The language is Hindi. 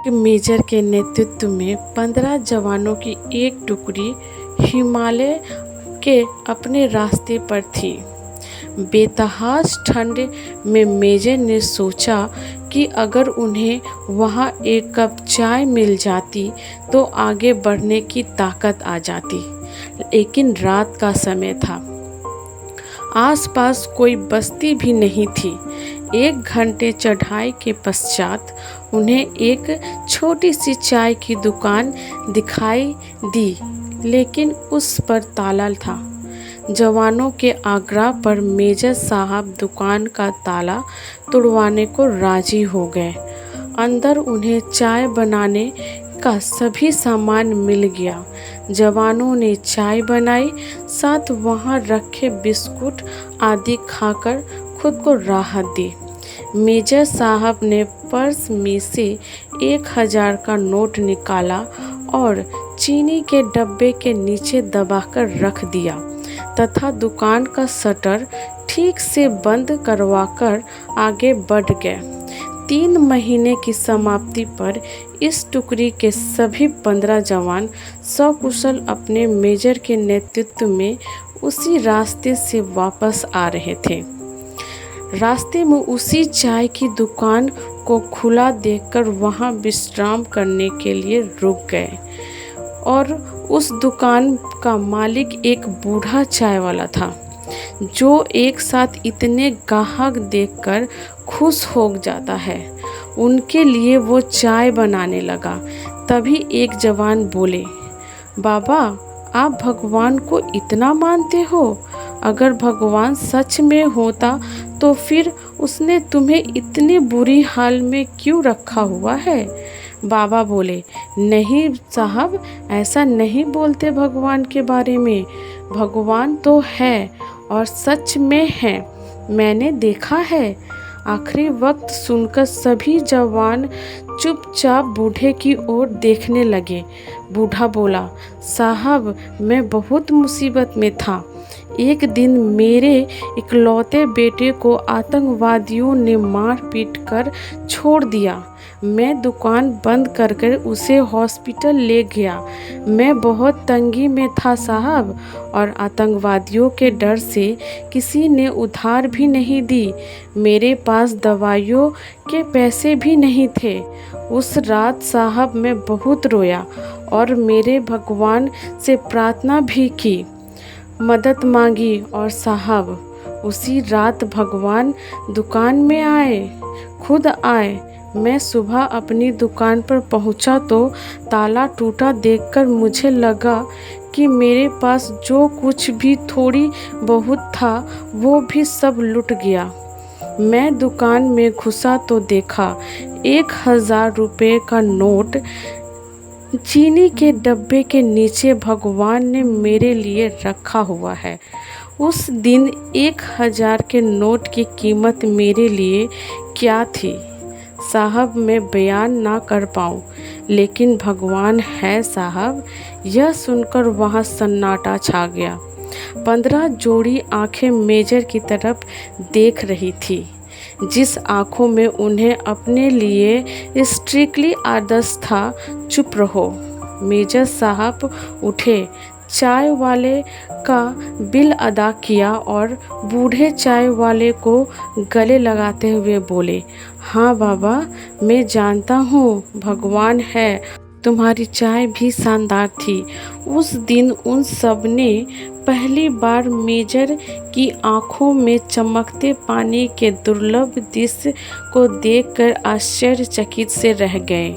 मेजर के नेतृत्व में 15 जवानों की एक टुकड़ी हिमालय के अपने रास्ते पर थी। बेतहाश ठंड में मेजर ने सोचा कि अगर उन्हें वहां एक कप चाय मिल जाती तो आगे बढ़ने की ताकत आ जाती। लेकिन रात का समय था, आसपास कोई बस्ती भी नहीं थी। 1 घंटे चढ़ाई के पश्चात उन्हें एक छोटी सी चाय की दुकान दिखाई दी, लेकिन उस पर ताला था। जवानों के आग्रह पर मेजर साहब दुकान का ताला तुड़वाने को राजी हो गए। अंदर उन्हें चाय बनाने का सभी सामान मिल गया। जवानों ने चाय बनाई, साथ वहां रखे बिस्कुट आदि खाकर खुद को राहत दी। मेजर साहब ने पर्स में से 1000 का नोट निकाला और चीनी के डब्बे के नीचे दबाकर रख दिया तथा दुकान का शटर ठीक से बंद करवाकर आगे बढ़ गए। 3 महीने की समाप्ति पर इस टुकड़ी के सभी 15 जवान सकुशल अपने मेजर के नेतृत्व में उसी रास्ते से वापस आ रहे थे। रास्ते में उसी चाय की दुकान को खुला देखकर वहां विश्राम करने के लिए रुक गए और उस दुकान का मालिक एक बूढ़ा चाय वाला था, जो एक साथ इतने ग्राहक देखकर खुश हो जाता है। उनके लिए वो चाय बनाने लगा। तभी एक जवान बोले, बाबा, आप भगवान को इतना मानते हो? अगर भगवान सच में होता तो फिर उसने तुम्हें इतनी बुरी हाल में क्यों रखा हुआ है? बाबा बोले, नहीं साहब, ऐसा नहीं बोलते भगवान के बारे में। भगवान तो है और सच में है, मैंने देखा है। आखिरी वक्त सुनकर सभी जवान चुपचाप बूढ़े की ओर देखने लगे। बूढ़ा बोला, साहब, मैं बहुत मुसीबत में था। एक दिन मेरे इकलौते बेटे को आतंकवादियों ने मार पीट कर छोड़ दिया। मैं दुकान बंद कर उसे हॉस्पिटल ले गया। मैं बहुत तंगी में था साहब, और आतंकवादियों के डर से किसी ने उधार भी नहीं दी। मेरे पास दवाइयों के पैसे भी नहीं थे। उस रात साहब मैं बहुत रोया और मेरे भगवान से प्रार्थना भी की, मदद मांगी, और साहब उसी रात भगवान दुकान में आए, खुद आए। मैं सुबह अपनी दुकान पर पहुंचा तो ताला टूटा देखकर मुझे लगा कि मेरे पास जो कुछ भी थोड़ी बहुत था वो भी सब लुट गया। मैं दुकान में घुसा तो देखा 1000 रुपये का नोट चीनी के डब्बे के नीचे भगवान ने मेरे लिए रखा हुआ है। उस दिन 1000 के नोट की कीमत मेरे लिए क्या थी साहब, मैं बयान ना कर पाऊँ, लेकिन भगवान है साहब। यह सुनकर वहाँ सन्नाटा छा गया। 15 जोड़ी आंखें मेजर की तरफ देख रही थी, जिस आंखों में उन्हें अपने लिए स्ट्रिक्टली आदेश था, चुप रहो। मेजर साहब उठे, चाय वाले का बिल अदा किया और बूढ़े चाय वाले को गले लगाते हुए बोले, हाँ बाबा, मैं जानता हूँ भगवान है। तुम्हारी चाय भी शानदार थी। उस दिन उन सब ने पहली बार मेजर की आंखों में चमकते पानी के दुर्लभ दृश्य को देखकर आश्चर्यचकित से रह गए।